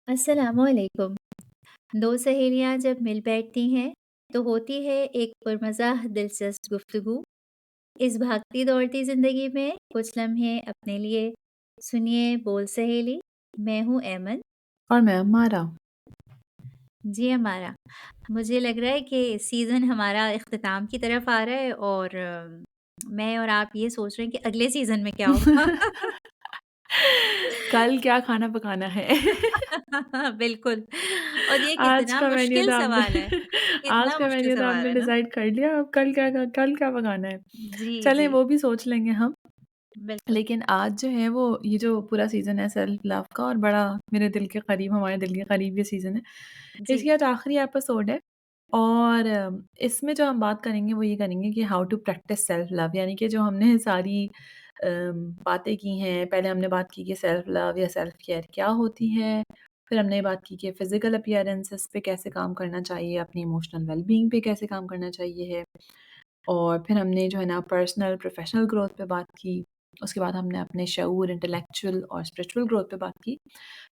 अस्सलामुअलैकुम। 2 सहेलियाँ जब मिल बैठती हैं, तो होती है एक पुरमज़ाह दिलचस्प गुफ्तगू। इस भागती-दौड़ती ज़िंदगी में कुछ लम्हे अपने लिए। सुनिए बोल सहेली, मैं हूँ ऐमन। और मैं मारा। जी हमारा। मुझे लग रहा है कि सीज़न हमारा इख्तिताम की तरफ आ रहा है और मैं और आप ये सोच रहे हैं कि अगले सीज़न में क्या होगा? कल क्या खाना पकाना है? बिल्कुल। और ये आज कितना का मेन्यू मुश्किल तो आपने सवाल है। आज कितना का मुश्किल मेन्यू तो सवाल आपने है ना? डिसाइड कर लिया, अब कल क्या पकाना है? जी, चलें जी। वो भी सोच लेंगे हम। बिल्कुल। लेकिन आज जो है वो ये जो पूरा सीज़न है सेल्फ लव का और बड़ा मेरे दिल के करीब हमारे दिल के करीब ये सीज़न है। जी। इसकी आज आखिरी एपिसोड है और इसमें जो हम बात करेंगे वो ये करेंगे कि how to practise self love यानी कि जो हमने सारी बातें की हैं। पहले हमने बात की कि सेल्फ लव या सेल्फ केयर क्या होती है? फिर हमने बात की कि फिज़िकल अपीयरेंसेस पे कैसे काम करना चाहिए, अपनी इमोशनल वेल-बीइंग पे कैसे काम करना चाहिए है। और फिर हमने जो है ना पर्सनल प्रोफ़ेशनल ग्रोथ पे बात की। उसके बाद हमने अपने शऊर, इंटेलेक्चुअल और स्पिरिचुअल ग्रोथ पे बात की।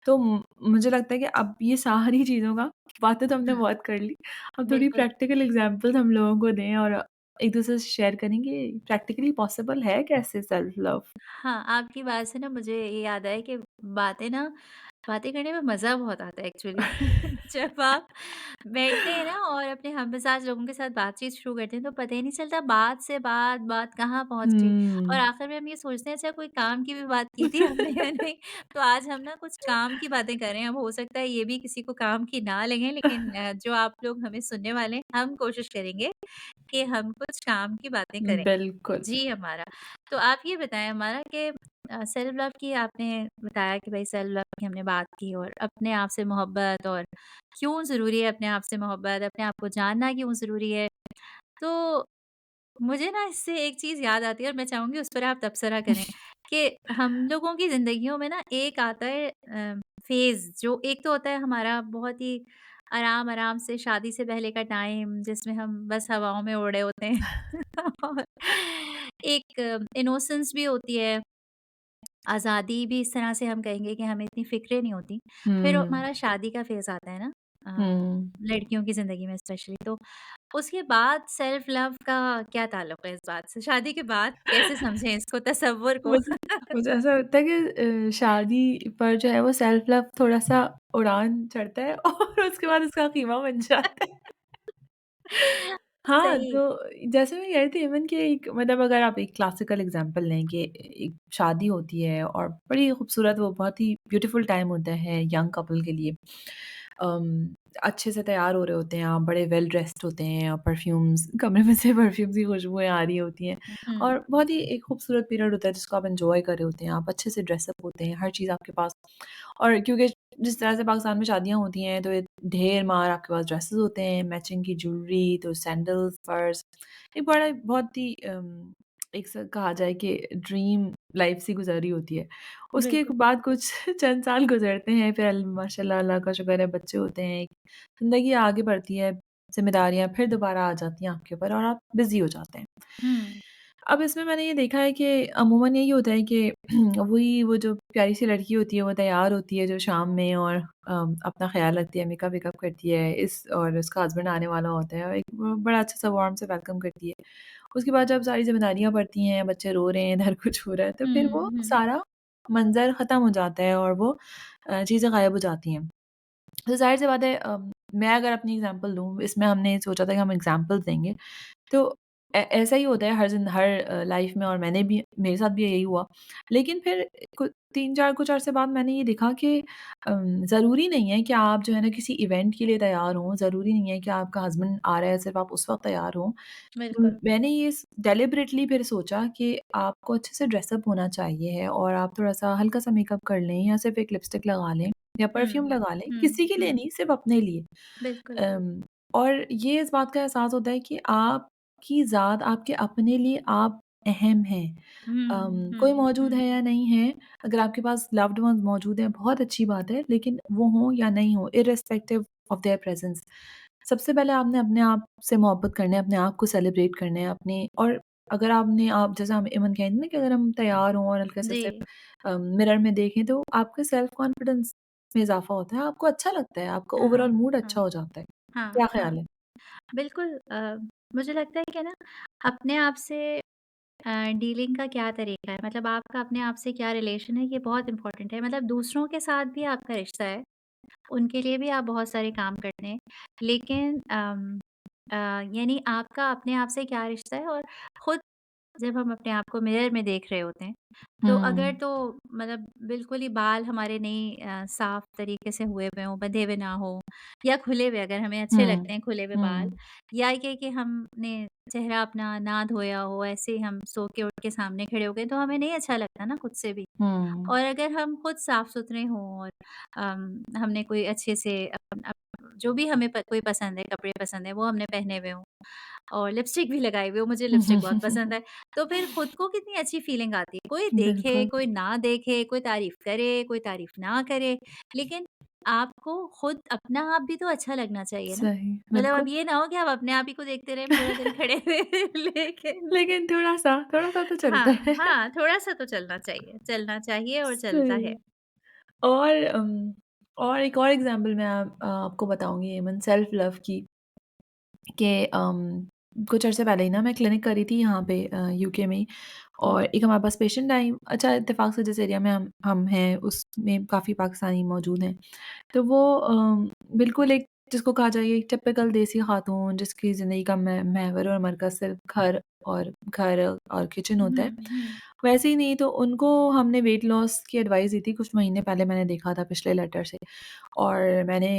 तो मुझे लगता है कि अब ये सारी चीज़ों का बातें तो हमने बहुत कर ली। अब थोड़ी बिल्कुल। प्रैक्टिकल एग्ज़ाम्पल्स हम लोगों को दें और एक-दूसरे से शेयर करें कि प्रैक्टिकली पॉसिबल है कैसे सेल्फ लव? हाँ, आपकी बात से ना मुझे ये याद आया कि बातें करने में मज़ा बहुत आता है एक्चुअली। जब आप बैठते हैं ना और अपने हममिज़ाज लोगों के साथ बातचीत शुरू करते हैं, तो पता ही नहीं चलता बात कहाँ पहुँच गई और हुँ। आखिर में हम ये सोचते हैं अच्छा कोई काम की भी बात की थी हमने या नहीं। तो आज हम ना कुछ काम की बातें कर रहे हैं। अब हो सकता है ये भी किसी को काम की ना लगे लेकिन जो आप लोग हमें सुनने वाले हैं, हम कोशिश करेंगे कि हम कुछ काम की बातें करें। बिल्कुल। जी, हमारा। तो आप ये बताएँ हमारा कि सेल्फ लव की आपने बताया कि भई सेल्फ लव की हमने बात की और अपने आप से मोहब्बत और क्यों ज़रूरी है अपने आप से मोहब्बत, अपने आप को जानना क्यों ज़रूरी है। तो मुझे ना इससे एक चीज़ याद आती है और मैं चाहूँगी उस पर आप तबसरा करें कि हम लोगों की ज़िंदगियों में ना एक आता है फ़ेज़ जो एक तो होता है हमारा बहुत ही आराम-आराम से शादी से पहले का टाइम जिसमें हम बस हवाओं में उड़ रहे होते हैं और एक इनोसेंस भी होती है, आज़ादी भी इस तरह से हम कहेंगे कि हमें इतनी फ़िक्रें नहीं होती। फिर हुँ, हमारा शादी का फ़ेज़ आता है ना हुँ। लड़कियों की ज़िंदगी में स्पेशली तो उसके बाद सेल्फ लव का क्या ताल्लुक है इस बात से? शादी के बाद कैसे समझें इसको तसव्वुर को? मुझे मुझे ऐसा लगता है कि शादी पर जो है वो सेल्फ लव थोड़ा-सा उड़ान चढ़ता है और उसके बाद उसका ख़ीमा बन जाता है। हाँ, सही। तो जैसे मैं कह रही थी इवन कि एक मतलब अगर आप एक क्लासिकल एग्ज़ाम्पल लें कि एक शादी होती है और बड़ी खूबसूरत वो बहुत ही ब्यूटीफुल टाइम होता है यंग कपल के लिए। अच्छे से तैयार हो रहे होते हैं आप, बड़े वेल ड्रेस्ड होते हैं और परफ्यूम्स कमरे में से परफ्यूम्स की खुशबुएँ आ रही होती हैं हुँ, और बहुत ही एक खूबसूरत पीरियड होता है जिसको आप एन्जॉय कर रहे होते हैं, आप अच्छे से ड्रेसअप होते हैं, हर चीज़ आपके पास और क्योंकि जिस तरह से पाकिस्तान में शादियाँ होती हैं, तो ढेर मार आपके पास ड्रेसेस होते हैं, मैचिंग की ज्वेलरी, तो सैंडल्स, पर्स, एक बड़ा बहुत ही एक स कहा जाए कि ड्रीम लाइफ़ सी गुज़री होती है। उसके एक बिल्कुल। बाद कुछ चंद साल गुज़रते हैं, फिर माशाल्लाह अल्लाह का शुक्र है बच्चे होते हैं, ज़िंदगी आगे बढ़ती है, ज़िम्मेदारियाँ फिर दोबारा आ जाती हैं आपके ऊपर और आप बिज़ी हो जाते हैं। हुँ, अब इसमें मैंने ये देखा है कि अमूमन यही होता है कि वही वो जो प्यारी सी लड़की होती है वो तैयार होती है जो शाम में और अपना ख़्याल रखती है, मेकअप वेकअप करती है इस और उसका हस्बैंड आने वाला होता है और एक बड़ा अच्छा सा वार्म से वेलकम करती है। उसके बाद जब सारी ज़िम्मेदारियाँ बढ़ती हैं, बच्चे रो रहे हैं, इधर कुछ हो रहा है, तो फिर हुँ, वो हुँ। सारा मंज़र ख़त्म हो जाता है और वो चीज़ें गायब हो जाती हैं। तो ज़ाहिर-सी बात है मैं अगर अपनी एग्ज़ाम्पल दूँ, इसमें हमने सोचा था कि हम एग्ज़ाम्पल्स देंगे। तो ऐसा ही होता है हर लाइफ़ में और मैंने भी मेरे साथ भी यही हुआ। लेकिन फिर कु 3-4 कुछ अरसे बाद मैंने ये देखा कि ज़रूरी नहीं है कि आप जो है ना किसी इवेंट के लिए तैयार हों, ज़रूरी नहीं है कि आपका हस्बैंड आ रहा है सिर्फ़ आप उस वक़्त तैयार हों। बिल्कुल। मैंने ये डेलिबरेटली फिर सोचा कि आपको अच्छे से ड्रेसअप होना चाहिए है और आप थोड़ा-सा हल्का-सा मेकअप कर लें या सिर्फ़ एक लिपस्टिक लगा लें या परफ्यूम हुँ, लगा लें, हुँ, किसी के लिए हुँ। नहीं सिर्फ़ अपने लिए। बिल्कुल। अम, और ये इस बात का एहसास होता है कि आपकी ज़ात आपके अपने लिए आप अहम हैं। हुँ, कोई हुँ, मौजूद हुँ। है या नहीं है, अगर आपके पास लव्ड वन्स मौजूद हैं, बहुत अच्छी बात है, लेकिन वो हों या नहीं हों, इर्रेस्पेक्टिव ऑफ देयर प्रेज़ेंस, सबसे पहले आपने अपने आप से मोहब्बत करना है, अपने आप को सेलिब्रेट करना है, अपने और अगर आप जैसे हम इवन कहते हैं ना कि अगर हम तैयार हों और हल्का सा जी। सिर्फ मिरर में देखें, तो आपका सेल्फ कॉन्फिडेंस में इज़ाफ़ा होता है, आपको अच्छा लगता है, आपका हाँ, ओवरऑल मूड अच्छा हाँ, हो जाता है। हाँ, क्या हाँ। ख़्याल है? बिल्कुल मुझे लगता है कि ना अपने आप से डीलिंग का क्या तरीका है, मतलब आपका अपने आप से क्या रिलेशन है, ये बहुत इम्पोर्टेंट है। मतलब दूसरों के साथ भी आपका रिश्ता है, उनके लिए भी आप बहुत सारे काम करते हैं। लेकिन यानी आपका अपने आप से क्या रिश्ता है, और खुद जब हम अपने आप को मिरर में देख रहे होते हैं, तो अगर हुँ, तो मतलब बिल्कुल ही बाल हमारे नहीं साफ तरीके से हुए हुए हों, बंधे हुए ना हो, या खुले हुए, अगर हमें अच्छे हुँ, लगते हैं खुले हुए बाल, हुँ, या ये कि हमने चेहरा अपना ना धोया हो, ऐसे ही हम सो के उठ के सामने खड़े हो गए, तो हमें नहीं अच्छा लगता ना खुद से भी। हुँ, और अगर हम खुद साफ-सुथरे हों और हमने कोई अच्छे से जो भी हमें कोई पसंद है, कपड़े पसंद है, वो हमने पहने हुए हों और लिपस्टिक भी लगाई हुई हो, मुझे लिपस्टिक बहुत पसंद है, तो फिर खुद को कितनी अच्छी फीलिंग आती है। कोई देखे, बिल्कुल, कोई ना देखे, कोई तारीफ़ करे, कोई तारीफ़ ना करे, लेकिन आपको खुद अपना आप भी तो अच्छा लगना चाहिए ना। सही, मतलब अब बिल्कुल। ये ना हो कि आप अपने आप ही को देखते रहें पूरा दिन खड़े हुए लेकिन लेकिन थोड़ा-सा तो चलता हाँ, है। हाँ, थोड़ा-सा तो चलना चाहिए और चलता है। सही। और और एक और एग्ज़ाम्पल मैं आपको बताऊँगी इवन सेल्फ लव की कि कुछ अर्से पहले ही ना मैं क्लिनिक कर रही थी यहाँ पे यूके में ही और हुँ, एक हमारे पास पेशेंट आई अच्छा इत्तेफ़ाक से जिस एरिया में हम हैं उसमें काफ़ी पाकिस्तानी मौजूद हैं। तो वो बिल्कुल एक जिसको कहा जाए एक टिपिकल देसी खातून जिसकी ज़िंदगी का महवर और मरकज़ सिर्फ़ घर और किचन होता हुँ, है। हुँ, वैसे ही नहीं तो उनको हमने वेट लॉस की एडवाइस दी थी, कुछ महीने पहले मैंने देखा था पिछले लेटर से और मैंने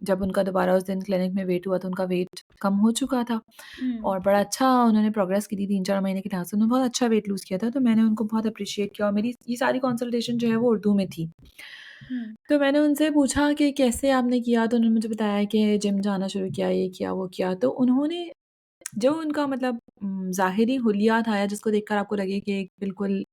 जब उनका दोबारा उस दिन क्लिनिक में वेट हुआ तो उनका वेट कम हो चुका था हुँ, और बड़ा अच्छा उन्होंने प्रोग्रेस की थी 3-4 महीने के लिहाज़ से उन्होंने बहुत अच्छा वेट लूज़ किया था, तो मैंने उनको बहुत एप्रिशिएट किया और मेरी ये सारी कंसल्टेशन जो है वो उर्दू में थी। हुँ, तो मैंने उनसे पूछा कि कैसे आपने किया? तो उन्होंने मुझे बताया कि जिम जाना शुरू किया, ये किया, वो किया। तो उन्होंने जो उनका मतलब ज़ाहिरी हुलिया था या जिसको देखकर आपको लगे कि एक बिल्कुल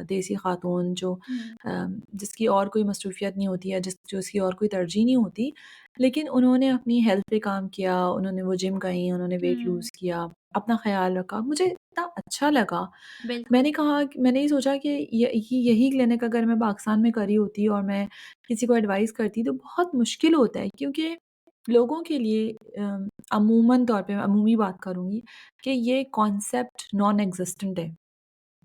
देसी खातून जो हुँ, जिसकी और कोई मसरूफ़ियत नहीं होती या जिसकी और कोई तरजीह नहीं होती, लेकिन उन्होंने अपनी हेल्थ पे काम किया, उन्होंने वो जिम गईं, उन्होंने वेट हुँ, लूज़ किया, अपना ख़्याल रखा। मुझे इतना अच्छा लगा। बिल्कुल, मैंने ये सोचा कि यही क्लिनिक अगर मैं पाकिस्तान में करी होती और मैं किसी को एडवाइस करती तो बहुत मुश्किल होता है क्योंकि लोगों के लिए अमूमन तौर पे मैं अमूमी बात करूँगी कि ये कॉन्सेप्ट नॉन एक्जिस्टेंट है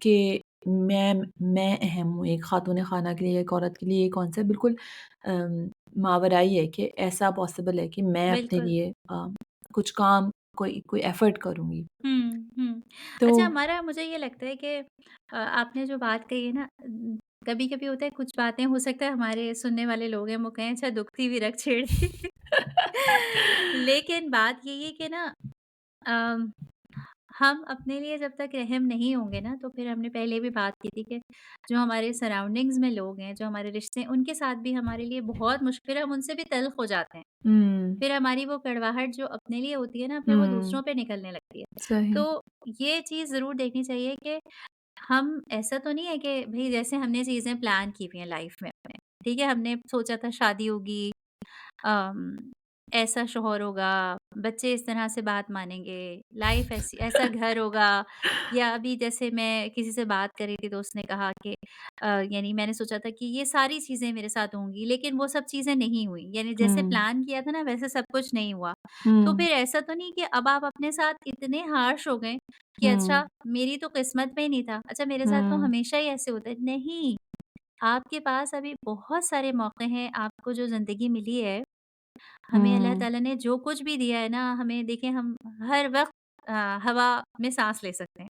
कि मैं अहम हूँ एक खातून खाना के लिए, एक औरत के लिए ये कॉन्सेप्ट बिल्कुल मावराई है कि ऐसा पॉसिबल है कि मैं अपने बिल्कुल। लिए कुछ काम कोई कोई एफर्ट करूँगी। हुँ, हुँ। तो अच्छा हमारा मुझे ये लगता है कि आपने जो बात कही है ना कभी-कभी होता है कुछ बातें हो सकता है हमारे सुनने वाले लोग हैं वो कहें अच्छा दुखती भी रख छेड़ दी। लेकिन बात यही है कि ना अम हम अपने लिए जब तक रहम नहीं होंगे ना, तो फिर हमने पहले भी बात की थी कि जो हमारे सराउंडिंग्स में लोग हैं, जो हमारे रिश्ते हैं, उनके साथ भी हमारे लिए बहुत मुश्किल है, हम उनसे भी तल्ख़ हो जाते हैं। हुँ, फिर हमारी वो कड़वाहट जो अपने लिए होती है ना, फिर वो हुँ, दूसरों पे निकलने लगती है। सही। तो ये चीज़ ज़रूर देखनी चाहिए कि हम ऐसा तो नहीं है कि भई जैसे हमने चीज़ें प्लान की हुई हैं लाइफ़ में अपने, ठीक है? हमने सोचा था शादी होगी अम, ऐसा शौहर होगा, बच्चे इस तरह से बात मानेंगे, लाइफ ऐसी ऐसा घर होगा या अभी जैसे मैं किसी से बात कर रही थी तो उसने कहा कि यानी मैंने सोचा था कि ये सारी चीज़ें मेरे साथ होंगी, लेकिन वो सब चीज़ें नहीं हुई। यानी जैसे हुँ, प्लान किया था ना वैसे सब कुछ नहीं हुआ। तो हुँ, फिर ऐसा तो नहीं कि अब आप अपने साथ इतने हार्श हो गए कि हुँ, अच्छा मेरी तो किस्मत में ही नहीं था, अच्छा मेरे साथ तो हुँ, हमेशा ही ऐसे होता है। नहीं, आपके पास अभी बहुत सारे मौके हैं, आपको जो ज़िंदगी मिली है हमें अल्लाह हुँ, ताला ने जो कुछ भी दिया है ना, हमें देखिए हम हर वक़्त हवा में साँस ले सकते हैं,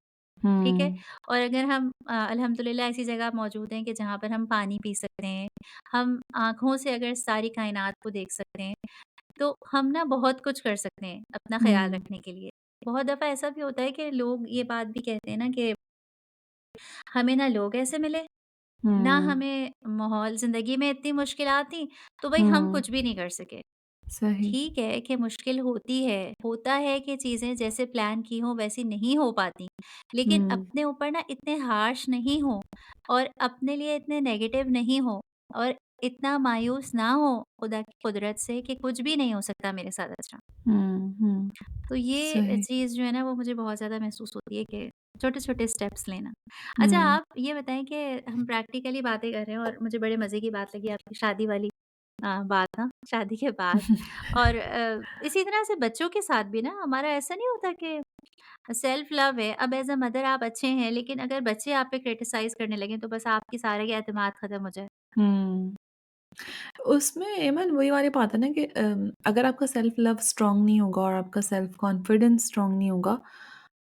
ठीक है? हुँ, और अगर हम अल्हम्दुलिल्लाह ऐसी जगह मौजूद हैं कि जहाँ पर हम पानी पी सकते हैं, हम आँखों से अगर सारी कायनात को देख सकते हैं, तो हम ना बहुत कुछ कर सकते हैं अपना ख़्याल हुँ, रखने के लिए। बहुत दफ़ा ऐसा भी होता है कि लोग ये बात भी कहते हैं ना कि हमें ना लोग ऐसे मिले, ना हुँ, हमें माहौल ज़िंदगी में इतनी मुश्किलात थी, तो भई हम हुँ, कुछ भी नहीं कर सके। सही। ठीक है कि मुश्किल होती है, होता है कि चीज़ें जैसे प्लान की हों वैसी नहीं हो पाती। लेकिन हुँ, अपने ऊपर ना इतने हार्श नहीं हों और अपने लिए इतने नेगेटिव नहीं हों और इतना मायूस ना हो खुदा की कुदरत से कि कुछ भी नहीं हो सकता मेरे साथ अच्छा। हुँ, हुँ, तो ये सही। चीज़ जो है ना वो मुझे बहुत ज़्यादा महसूस होती है कि छोटे-छोटे स्टेप्स लेना। अच्छा हुँ, आप ये बताएँ कि हम प्रैक्टिकली बातें कर रहे हैं और मुझे बड़े मज़े की बात लगी आपकी शादी वाली। बात ना शादी के बाद। और इसी तरह से बच्चों के साथ भी ना हमारा ऐसा नहीं होता कि सेल्फ लव है, अब एज़ अ मदर आप अच्छे हैं, लेकिन अगर बच्चे आप पे क्रिटिसाइज़ करने लगें तो बस आपकी सारे के एतमाद ख़त्म हो जाए। हुँ। उसमें इमन वही वाली बात है ना कि अगर आपका सेल्फ लव स्ट्रॉन्ग नहीं होगा और आपका सेल्फ कॉन्फिडेंस स्ट्रॉन्ग नहीं होगा,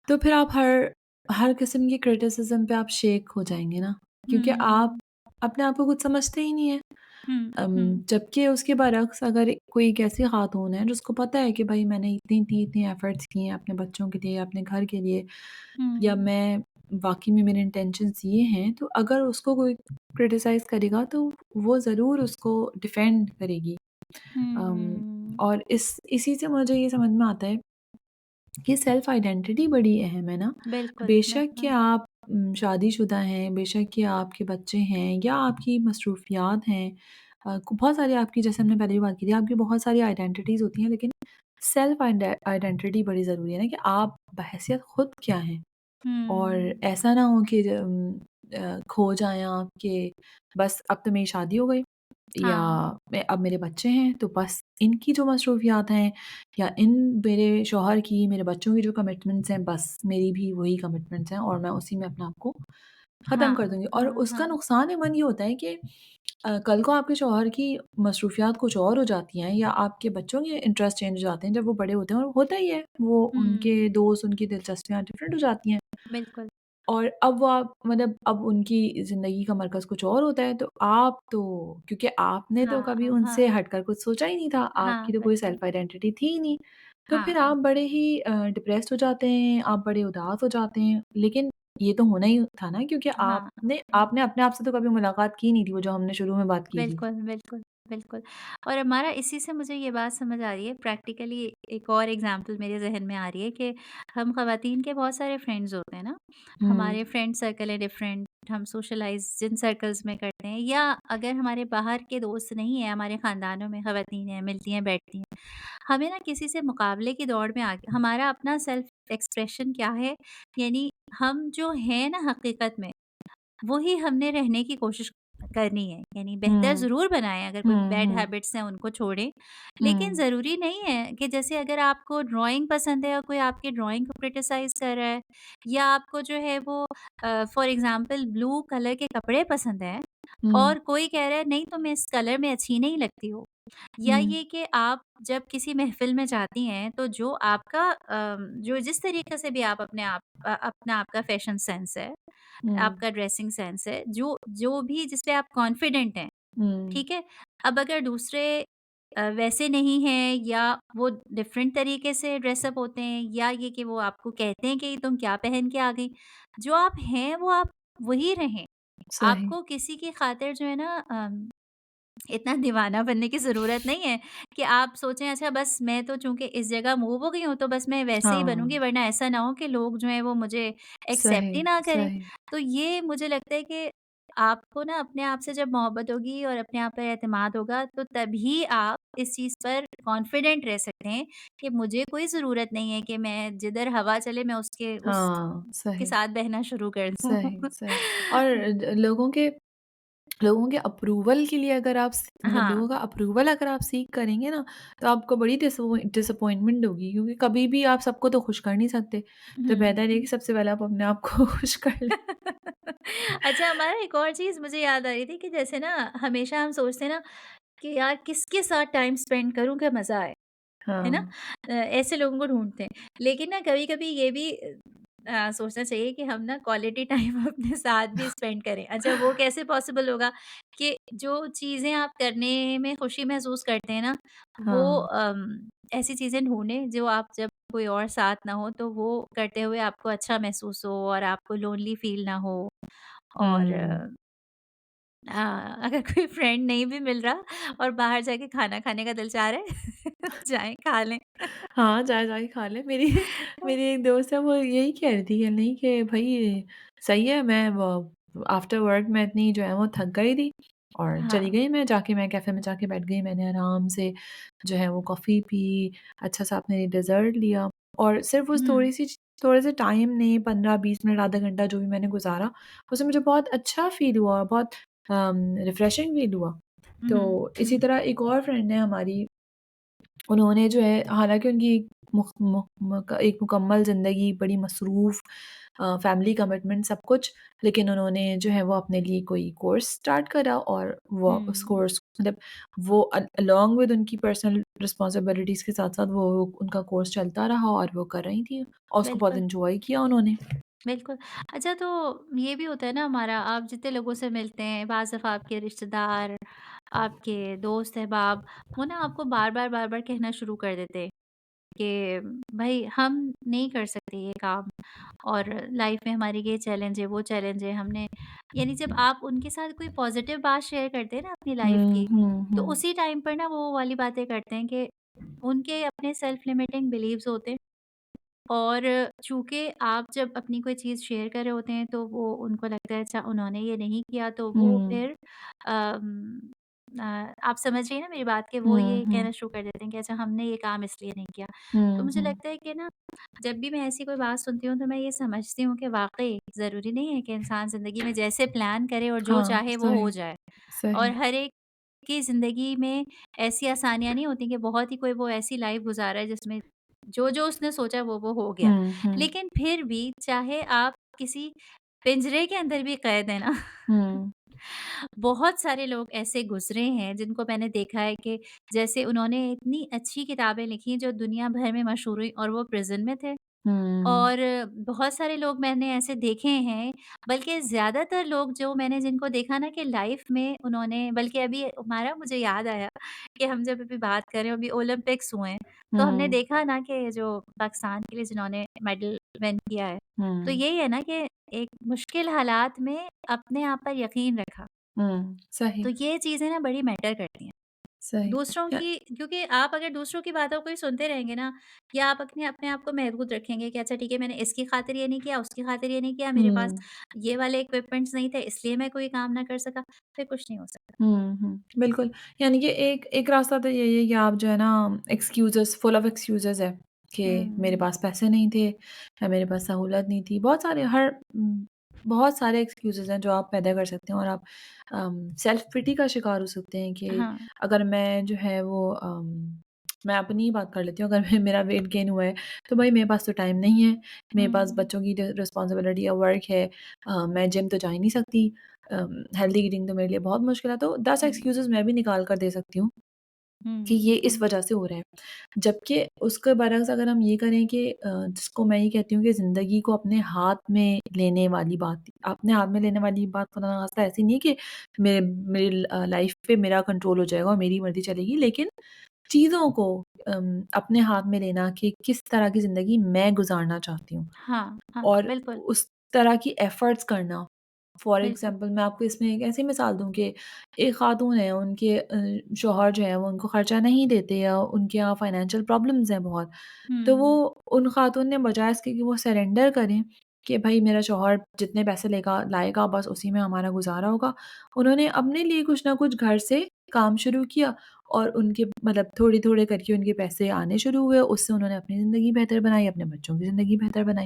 तो फिर आप हर हर किस्म की क्रिटिसिज़्म पे आप शेक हो जाएँगे ना, क्योंकि आप हुँ, अपने आप को कुछ समझते ही नहीं हैं। हुँ, हुँ, जबकि उसके बरअक्स अगर कोई एक ऐसी खातून है जिसको पता है कि भाई मैंने इतनी एफ़र्ट्स किए हैं अपने बच्चों के लिए, अपने घर के लिए, या हुँ, मैं वाक़ई में मेरे इंटेंशंस ये हैं, तो अगर उसको कोई क्रिटिसाइज़ करेगा तो वो ज़रूर उसको डिफेंड करेगी। अम, हुँ, और इसी से मुझे ये समझ में आता है कि सेल्फ आइडेंटिटी बड़ी अहम है ना। बिल्कुल, बेशक कि बिल्कुल। आप शादीशुदा हैं, बेशक कि आपके बच्चे हैं या आपकी मसरूफ़ियात हैं, बहुत सारी आपकी, जैसे हमने पहले भी बात की थी, आपकी बहुत सारी आइडेंटिटीज़ होती हैं, लेकिन सेल्फ आइडेंटिटी बड़ी ज़रूरी है ना कि आप बहैसियत खुद क्या हैं। और हुँ, ऐसा ना हो कि खो जाएँ आप कि बस अब तो मेरी शादी हो गई, या हाँ, अब मेरे बच्चे हैं तो बस इनकी जो मसरूफ़ियात हैं, या इन मेरे शौहर की, मेरे बच्चों की जो कमिटमेंट्स हैं, बस मेरी भी वही कमिटमेंट्स हैं और मैं उसी में अपने आप को ख़त्म कर हाँ, दूँगी। और हाँ, उसका हाँ। नुकसान इमन ये होता है कि कल को आपके शौहर की मसरूफ़ियात कुछ और हो जाती हैं, या आपके बच्चों के इंटरेस्ट चेंज हो जाते हैं जब वो बड़े होते हैं, और होता ही है, वो उनके हुँ, दोस्त, उनकी दिलचस्पियाँ डिफरेंट हो जाती हैं। बिल्कुल। और अब वो आप मतलब अब उनकी ज़िंदगी का मरकज़ कुछ और होता है, तो आप तो, क्योंकि आपने तो हाँ, कभी हाँ, उनसे हटकर कुछ सोचा ही नहीं था, हाँ, आपकी तो कोई बिल्कुल। सेल्फ आइडेंटिटी थी ही नहीं। तो फिर हाँ, आप बड़े ही डिप्रेस्ड हो जाते हैं, आप बड़े उदास हो जाते हैं। लेकिन ये तो होना ही था ना, क्योंकि हाँ, आपने हाँ। आपने अपने आप से तो कभी मुलाकात की नहीं थी, वो जो हमने शुरू में बात की थी। बिल्कुल, बिल्कुल, बिल्कुल। और हमारा इसी से मुझे ये बात समझ आ रही है, प्रैक्टिकली एक और एग्ज़ाम्पल मेरे ज़हन में आ रही है कि हम ख़वातीन के बहुत सारे फ्रेंड्स होते हैं ना, हुँ, हमारे फ्रेंड सर्कल है डिफरेंट, हम सोशलाइज़ जिन सर्कल्स में करते हैं, या अगर हमारे बाहर के दोस्त नहीं हैं, हमारे ख़ानदानों में ख़वातीन हैं, मिलती हैं, बैठती हैं। हमें ना किसी से मुकाबले की दौड़ में आके हमारा अपना सेल्फ एक्सप्रेशन क्या है, यानी हम जो हैं ना हकीकत में, वही हमने रहने की कोशिश करनी है। यानी बेहतर हुँ, ज़रूर बनाएँ, अगर कोई हुँ, बैड हुँ, हैबिट्स हैं उनको छोड़ें। लेकिन हुँ, ज़रूरी नहीं है कि जैसे अगर आपको ड्राइंग पसंद है और कोई आपकी ड्राइंग को क्रिटिसाइज़ कर रहा है, या आपको जो है वो फॉर एग्ज़ाम्पल ब्लू कलर के कपड़े पसंद हैं हुँ, और कोई कह रहा है नहीं तुम इस कलर में अच्छी नहीं लगती हो। या हुँ, ये कि आप जब किसी महफ़िल में जाती हैं तो जो आपका जो जिस तरीके से भी आप अपना आपका फ़ैशन सेंस है, हुँ, आपका ड्रेसिंग सेंस है, जो जो भी जिस पे आप कॉन्फिडेंट हैं, हुँ, ठीक है? अब अगर दूसरे वैसे नहीं हैं, या वो डिफरेंट तरीके से ड्रेसअप होते हैं, या ये कि वो आपको कहते हैं कि तुम क्या पहन के आ गई, जो आप हैं वो आप वही रहें। सही। आपको किसी की खातिर जो है ना इतना दीवाना बनने की ज़रूरत नहीं है कि आप सोचें अच्छा बस मैं तो चूँकि इस जगह मूव हो गई हूँ तो बस मैं वैसे ही बनूँगी, हाँ, वरना ऐसा ना हो कि लोग जो हैं वो मुझे सही, एक्सेप्ट ही ना करें। सही। तो ये मुझे लगता है कि आपको ना अपने आप से जब मोहब्बत होगी और अपने आप पर एतमाद होगा, तो तभी आप इस चीज़ पर कॉन्फिडेंट रह सकते हैं कि मुझे कोई ज़रूरत नहीं है कि मैं जिधर हवा चले मैं हाँ, उसके सही, साथ बहना शुरू कर दूँ। सही, सही। और लोगों के अप्रूवल के लिए अगर आप मतलब हाँ। लोगों का अप्रूवल अगर आप सीक करेंगे ना, तो आपको बड़ी डिसअपॉइंटमेंट होगी, क्योंकि कभी भी आप सबको तो खुश कर नहीं सकते। तो हुँ, बेहतर है कि हुँ। सबसे पहले आप अपने आप को खुश कर लें। अच्छा, हमारा एक और चीज़ मुझे याद आ रही थी कि जैसे ना हमेशा हम सोचते हैं ना कि यार किसके साथ टाइम स्पेंड करूँ कि मज़ा आए, है ना? हाँ, ऐसे लोगों को ढूँढते हैं। लेकिन ना कभी-कभी ये भी सोचना चाहिए कि हम ना क्वालिटी टाइम अपने साथ भी स्पेंड करें। अच्छा, वो कैसे पॉसिबल होगा कि जो चीज़ें आप करने में खुशी महसूस करते हैं ना, वो हाँ। ऐसी चीज़ें ढूँढें जो आप जब कोई और साथ ना हो तो वो करते हुए आपको अच्छा महसूस हो और आपको लोनली फ़ील ना हो। और हुँ। अगर कोई फ्रेंड नहीं भी मिल रहा और बाहर जाके खाना खाने का दिल चाह रहा है जाएँ खा लें। हाँ, जा-जा के खा लें। मेरी मेरी एक दोस्त है, वो यही कह रही थी कि नहीं, कि भई सही है, मैं वो आफ्टर वर्क मैं इतनी जो है वो थक गई थी और चली हाँ। गई, मैं कैफ़े में जाके बैठ गई। मैंने आराम से जो है वो कॉफ़ी पी, अच्छा-सा अपने लिए डेज़र्ट लिया, और सिर्फ़ उस हुँ, थोड़े से टाइम ने 15-20 मिनट, आधा घंटा जो भी मैंने गुज़ारा, उससे मुझे बहुत अच्छा फ़ील हुआ, बहुत रिफ्रेशिंग फ़ील हुआ। तो हुँ, इसी तरह एक और फ्रेंड है हमारी, उन्होंने जो है हालाँकि उनकी एक मुख मुख मुक एक मुकम्मल ज़िंदगी, बड़ी मसरूफ़ फैमिली कमिटमेंट सब कुछ, लेकिन उन्होंने जो है वो अपने लिए कोई कोर्स स्टार्ट करा और वो उस हुँ, कोर्स मतलब वो अलॉन्ग विद उनकी पर्सनल रिस्पॉन्सिबिलिटीज़ के साथ-साथ वो उनका कोर्स चलता रहा और वो कर रही थी और उसको बहुत बिल्कुल, एन्जॉय किया उन्होंने। बिल्कुल। अच्छा, तो ये भी होता है ना हमारा, आप जितने लोगों से मिलते हैं, बाज़ दफ़ा आपके रिश्तेदार, आपके दोस्त अहबाब, वो ना आपको बार-बार, बार-बार कहना शुरू कर देते हैं कि भई हम नहीं कर सकते ये काम, और लाइफ में हमारी ये चैलेंज है, वो चैलेंज है, हमने, यानी जब आप उनके साथ कोई पॉज़िटिव बात शेयर करते हैं ना अपनी लाइफ हुँ, की, हुँ, तो हुँ। उसी टाइम पर ना वो वाली बातें करते हैं कि उनके अपने सेल्फ लिमिटिंग बिलीव्स होते हैं, और चूँकि आप जब अपनी कोई चीज़ शेयर कर रहे होते हैं तो वो उनको लगता है अच्छा उन्होंने ये नहीं किया, तो वो हुँ, फिर आप समझ रही हैं ना मेरी बात, कि वो हुँ, ये हुँ, कहना शुरू कर देते हैं कि अच्छा हमने ये काम इसलिए नहीं किया। तो हुँ, मुझे हुँ। लगता है कि ना, जब भी मैं ऐसी कोई बात सुनती हूँ तो मैं ये समझती हूँ कि वाक़ई ज़रूरी नहीं है कि इंसान ज़िंदगी में जैसे प्लान करे और जो हाँ, चाहे वो हो सही, जाए। और सही। हर एक की ज़िंदगी में ऐसी आसानियाँ नहीं होती कि बहुत ही कोई वो ऐसी लाइफ़ गुज़ारा है जिसमें जो-जो उसने सोचा वो हो गया। हुँ, हुँ, लेकिन फिर भी चाहे आप किसी पिंजरे के अंदर भी कैद हैं ना, हुँ, बहुत सारे लोग ऐसे गुज़रे हैं जिनको मैंने देखा है कि जैसे उन्होंने इतनी अच्छी किताबें लिखी जो दुनिया भर में मशहूर हुई, और वो प्रिज़न में थे। हुँ, और बहुत सारे लोग मैंने ऐसे देखे हैं, बल्कि ज़्यादातर लोग जो मैंने जिनको देखा ना कि लाइफ़ में उन्होंने, बल्कि अभी हमारा मुझे याद आया कि हम जब अभी बात कर रहे हो, अभी ओलंपिक्स हुए हैं, तो हमने हुँ, देखा ना कि जो पाकिस्तान के लिए जिन्होंने मेडल विन किया है, तो हुँ, यही है ना कि एक मुश्किल हालात में अपने आप पर यकीन रखा। हुँ, तो सही, ये चीज़ें ना बड़ी मैटर करती हैं। सही। दूसरों या की, क्योंकि आप अगर दूसरों की बातों को ही सुनते रहेंगे ना, या आप अपने अपने आप को महदूद रखेंगे कि अच्छा ठीक है, मैंने इसकी खातिर ये नहीं किया, उसकी खातिर ये नहीं किया, मेरे पास हुँ, ये वाले इक्विपमेंट्स नहीं थे इसलिए मैं कोई काम ना कर सका, फिर कुछ नहीं हो सकता। हुँ, हुँ, बिल्कुल, यानी कि एक एक रास्ता तो यही है कि आप जो है ना एक्सक्यूज़ेज़ फुल ऑफ एक्सक्यूज़ेज़ है कि मेरे हुँ, पास पैसे नहीं थे या मेरे पास सहूलत नहीं थी। बहुत सारे एक्सक्यूज़ेज़ हैं जो आप पैदा कर सकते हैं और आप सेल्फ पिटी का शिकार हो सकते हैं कि हाँ, अगर मैं जो है वो मैं अपनी ही बात कर लेती हूँ, अगर मेरा वेट गेन हुआ है, तो भई मेरे पास तो टाइम नहीं है, मेरे पास हुँ, बच्चों की रिस्पॉन्सिबिलिटी या वर्क है, मैं जिम तो जा ही नहीं सकती। हेल्दी ईटिंग तो मेरे लिए बहुत मुश्किल है, तो 10 हुँ, एक्सक्यूज़ेज़ मैं भी निकाल कर दे सकती हूँ कि हुँ, ये इस हुँ, वजह से हो रहा है। जबकि उसके बरअक्स अगर हम ये करें कि जिसको मैं ये कहती हूँ कि ज़िंदगी को अपने हाथ में लेने वाली बात, अपने हाथ में लेने वाली बात खुदा ना खास्ता ऐसी नहीं है कि मेरी लाइफ़ पे मेरा कंट्रोल हो जाएगा और मेरी मर्ज़ी चलेगी, लेकिन चीज़ों को अपने हाथ में लेना कि किस तरह की ज़िंदगी मैं गुज़ारना चाहती हूँ हाँ, हाँ, और बिल्कुल, उस तरह की एफ़र्ट्स करना। फॉर बिल्कुल, एग्ज़ाम्पल मैं आपको इसमें एक ऐसी मिसाल दूँ कि एक ख़ातून है, उनके शौहर जो है वो उनको खर्चा नहीं देते या उनके यहाँ फ़ाइनेंशियल प्रॉब्लम्स हैं बहुत। तो वो हुँ, उन ख़ातून ने बजाए इसके कि वो सरेंडर करें कि भई मेरा शौहर जितने पैसे लाएगा बस उसी में हमारा गुज़ारा होगा। उन्होंने अपने लिए कुछ न कुछ घर से काम शुरू किया और उनके मतलब थोड़े-थोड़े करके उनके पैसे आने शुरू हुए। उससे उन्होंने अपनी ज़िंदगी बेहतर बनाई, अपने बच्चों की ज़िंदगी बेहतर बनाई।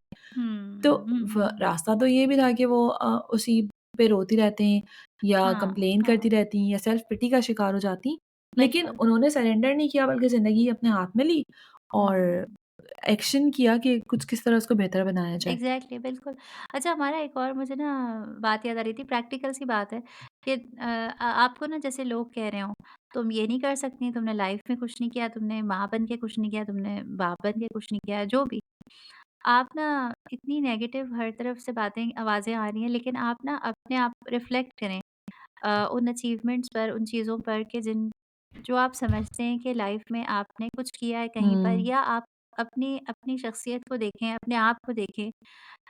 तो हुँ, हुँ, व हुँ, रास्ता तो ये भी था कि वो उसी पे रोती रहतीं या हाँ, कंप्लेन हाँ, करती रहतीं या सेल्फ पिटी का शिकार हो जातीं। लेकिन बिल्कुल, उन्होंने सरेंडर नहीं किया बल्कि ज़िंदगी अपने हाथ में ली और हुँ। एक्शन किया कि कुछ किस तरह उसको बेहतर बनाया जाए। एग्ज़ैक्टली, बिल्कुल। अच्छा, हमारा एक और मुझे ना बात याद आ रही थी, प्रैक्टिकल सी बात है कि आपको ना जैसे लोग कह रहे हों, तुम ये नहीं कर सकती, तुमने लाइफ़ में कुछ नहीं किया, तुमने माँ बन के कुछ नहीं किया, तुमने बाप बन के कुछ नहीं किया, जो भी। आप ना इतनी नेगेटिव हर तरफ से बातें आवाज़ें आ रही हैं, लेकिन आप ना अपने आप रिफ्लेक्ट करें उन अचीवमेंट्स पर, उन चीज़ों पर कि जिन जो आप समझते हैं कि लाइफ़ में आपने कुछ किया है कहीं पर, हुँ, या आप अपनी अपनी शख्सियत को देखें, अपने आप को देखें।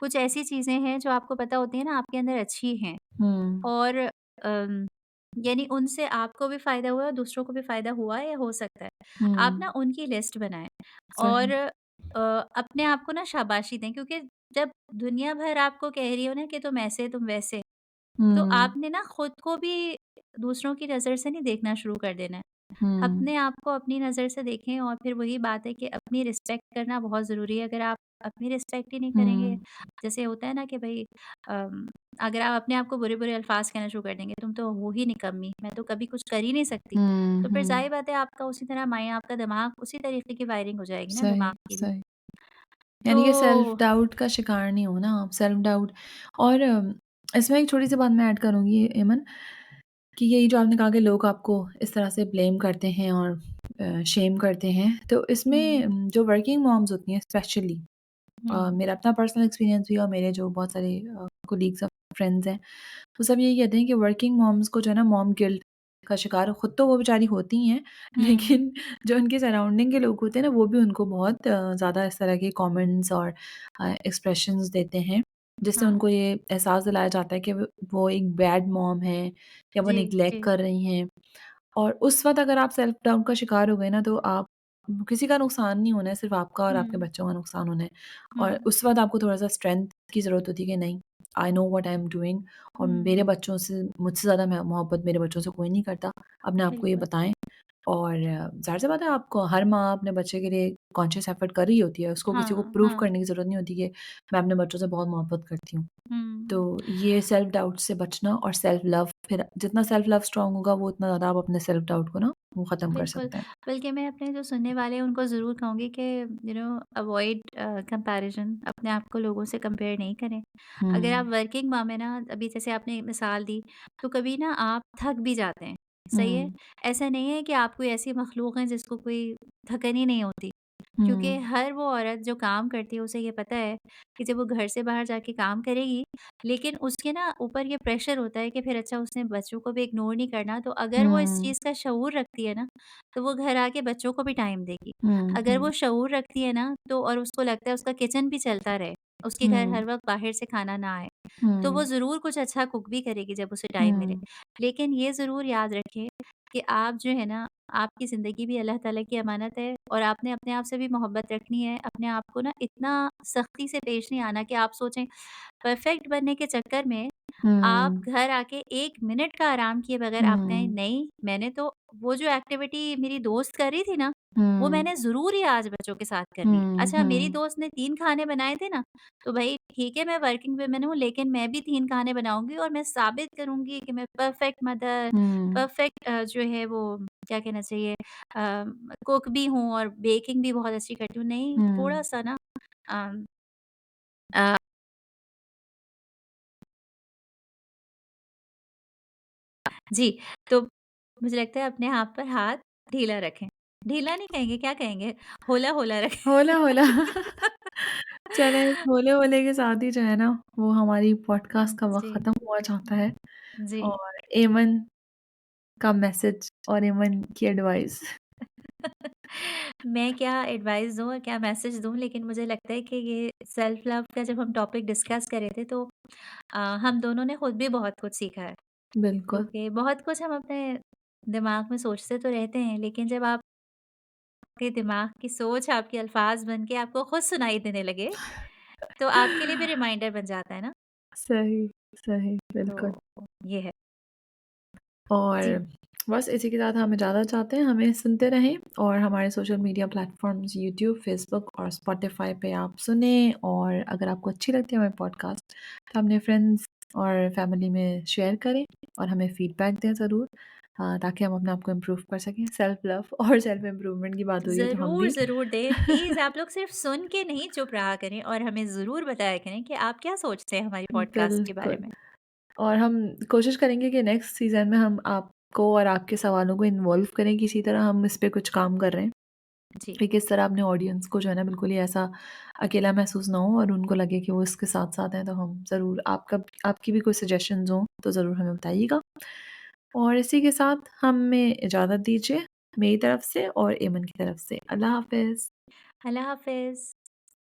कुछ ऐसी चीज़ें हैं जो आपको पता होती है ना आपके अंदर अच्छी हैं, हुँ, और यानी उनसे आपको भी फ़ायदा हुआ है और दूसरों को भी फ़ायदा हुआ है या हो सकता है। आप ना हुँ, उनकी लिस्ट बनाएँ, और सही। अपने आप को ना शाबाशी दें, क्योंकि जब दुनिया भर आपको कह रही हो ना कि तुम ऐसे, तुम वैसे, तो हुँ, आपने ना खुद को भी दूसरों की नज़र से नहीं देखना शुरू कर देना है। हुँ, अपने आप को अपनी नज़र से देखें और फिर वही बात है कि अपनी रिस्पेक्ट करना बहुत ज़रूरी है। अगर आप अपनी रिस्पेक्ट ही नहीं करेंगे, हुँ, जैसे होता है ना कि भई अगर आप अपने आप को बुरे-बुरे अल्फ़ाज़ कहना शुरू कर देंगे, तुम तो हो ही निकम्मी, मैं तो कभी कुछ कर ही नहीं सकती। हुँ, तो फिर हुँ। ज़ाहिर बात है आपका उसी तरह माइंड आपका दिमाग उसी तरीके की वायरिंग हो जाएगी ना सही, दिमाग की भी। सही। तो यानी कि सेल्फ डाउट का शिकार नहीं होना आप, सेल्फ डाउट। और इसमें एक छोटी-सी बात मैं ऐड करूँगी इमन, कि यही जो आपने कहा कि लोग आपको इस तरह से ब्लेम करते हैं और शेम करते हैं, तो इसमें हुँ, जो वर्किंग मॉम्स होती हैं स्पेशली, हुँ, मेरा अपना पर्सनल एक्सपीरियंस भी है और मेरे जो बहुत सारे कोलीग्स और फ्रेंड्स हैं, तो सब यही कहते हैं कि वर्किंग मॉम्स को जो है ना मॉम गिल्ट का शिकार खुद तो वो बेचारी होती ही हैं, हुँ, लेकिन जो उनके सराउंडिंग के लोग होते हैं ना वो भी उनको बहुत ज़्यादा इस तरह के कमेंट्स और एक्सप्रेशंस देते हैं, जिससे हाँ, उनको ये एहसास दिलाया जाता है कि वो एक बैड मॉम है या वो जी, नेग्लेक्ट जी। कर रही हैं। और उस वक़्त अगर आप सेल्फ डाउट का शिकार हो गए ना, तो आप किसी का नुकसान नहीं होना है, सिर्फ़ आपका और आपके हुँ, बच्चों का नुकसान होना है। और हुँ, उस वक़्त आपको थोड़ा-सा स्ट्रेंथ की ज़रूरत होती है कि नहीं, I know what I am doing, और मेरे हुँ, बच्चों से, मुझसे ज़्यादा मैं मोहब्बत मेरे बच्चों से कोई नहीं करता। अपने आप को ये बिल्कुल। बताएँ। और ज़ाहिर-सी बात है, आपको हर माँ अपने बच्चे के लिए कॉन्शियस एफ़र्ट कर रही होती है। उसको किसी को हाँ, प्रूव हाँ, करने की ज़रूरत नहीं होती कि मैं अपने बच्चों से बहुत मोहब्बत करती हूँ। तो हुँ। ये सेल्फ डाउट से बचना और सेल्फ लव, फिर जितना सेल्फ लव स्ट्रॉन्ग होगा वो उतना ज़्यादा आप अपने सेल्फ डाउट को ना वो ख़त्म कर बिल्कुल, सकते हैं। बल्कि मैं अपने जो सुनने वाले हैं उनको ज़रूर कहूँगी कि अवॉइड कंपैरिज़न, अपने आप को लोगों से कंपेयर नहीं करें। अगर आप हुँ, वर्किंग मॉम हैं ना, अभी जैसे आपने एक मिसाल दी, तो कभी ना आप थक भी जाते हैं, सही है? हुँ, ऐसा नहीं है कि आप कोई ऐसी मखलूक हैं जिसको कोई थकन ही नहीं होती। क्योंकि हुँ, हर वो औरत जो काम करती है उसे ये पता है कि जब वो घर से बाहर जाके काम करेगी, लेकिन उसके ना ऊपर ये प्रेशर होता है कि फिर अच्छा उसने बच्चों को भी इग्नोर नहीं करना। तो अगर वो इस हुँ, चीज़ का शऊर रखती है ना, तो वो घर आके बच्चों को भी टाइम देगी। हुँ, अगर वो हुँ, शऊर रखती है ना, तो और उसको लगता है उसका किचन भी चलता रहे, उसके घर हुँ, हर वक़्त बाहर से खाना ना आए, तो वो हुँ, ज़रूर कुछ अच्छा कुक भी करेगी जब उसे टाइम मिले। हुँ, लेकिन ये ज़रूर याद रखें कि आप जो है ना, आपकी ज़िंदगी भी अल्लाह ताला की अमानत है और आपने अपने आप से भी मोहब्बत रखनी है। अपने आप को ना इतना सख्ती से पेश नहीं आना कि आप सोचें परफेक्ट बनने के चक्कर में आप हुँ, घर आके 1 मिनट का आराम किए बगैर आप कहें हुँ, नहीं, मैंने तो वो जो एक्टिविटी मेरी दोस्त कर रही थी ना, वो हुँ, मैंने ज़रूर ही आज बच्चों के साथ कर ली। हुँ, अच्छा मेरी हुँ, दोस्त ने 3 खाने बनाए थे ना, तो भई ठीक है मैं वर्किंग वूमेन हूँ लेकिन मैं भी 3 खाने बनाऊँगी और मैं साबित करूँगी कि मैं परफेक्ट मदर, हुँ, परफेक्ट जो है वो क्या कहना चाहिए कुक भी हूँ और बेकिंग भी बहुत अच्छी करती हूँ। नहीं, हुँ। थोड़ा-सा ना अम, अ, जी, तो मुझे लगता है अपने आप पर हाथ ढीला रखें। ढीला नहीं कहेंगे, क्या कहेंगे? होला-होला रखें। होला, होला। चलें, इस होले-होले के साथ ही जो है ना, वो हमारी पॉडकास्ट का वक़्त जी, ख़त्म हुआ चाहता है। जी। और एमन का मैसेज और एमन की एडवाइस। मैं क्या एडवाइस दूँ और क्या मैसेज दूँ, लेकिन मुझे लगता है कि ये सेल्फ लव का जब हम टॉपिक डिस्कस कर रहे थे तो हम दोनों ने खुद भी बहुत कुछ सीखा है। बिल्कुल। क्योंकि बहुत कुछ हम अपने दिमाग में सोचते तो रहते हैं, लेकिन जब आपके दिमाग की सोच आपके अल्फाज़ बन के आपको खुद सुनाई देने लगे, तो आपके लिए भी रिमाइंडर बन जाता है ना। सही, सही, बिल्कुल। तो ये है। जी, और बस इसी के साथ हम इजाज़त चाहते हैं, हमें सुनते रहें और हमारे social media platforms YouTube, Facebook और स्पॉटिफ़ाई पे आप सुनें। और अगर आपको अच्छी लगती है हमारी पॉडकास्ट, तो अपने फ्रेंड्स और फैमिली में शेयर करें और हमें फ़ीडबैक दें ज़रूर, ताकि हम अपने आप को इम्प्रूव कर सकें। सेल्फ लव और सेल्फ इम्प्रूवमेंट की बात हो रही है तो हम ज़रूर, भी ज़रूर दें। प्लीज़ आप लोग सिर्फ़ सुन के नहीं चुप रहा करें और हमें ज़रूर बताया करें कि आप क्या सोचते हैं हमारी पॉडकास्ट के बारे बिल्कुल। में। और हम कोशिश करेंगे कि नेक्स्ट सीज़न में हम आपको और आपके सवालों को इन्वॉल्व करें किसी तरह, हम इस पे कुछ काम कर रहे हैं। जी, कि किस तरह अपने ऑडियंस को जो है ना बिल्कुल ही ऐसा अकेला महसूस ना हो और उनको लगे कि वो इसके साथ-साथ हैं, तो हम ज़रूर आपकी भी कोई सजेशंस हों तो ज़रूर हमें बताइएगा। और इसी के साथ हमें इजाज़त दीजिए, मेरी तरफ से और एमन की तरफ से। अल्लाह हाफ़िज़। अल्लाह हाफ़िज़।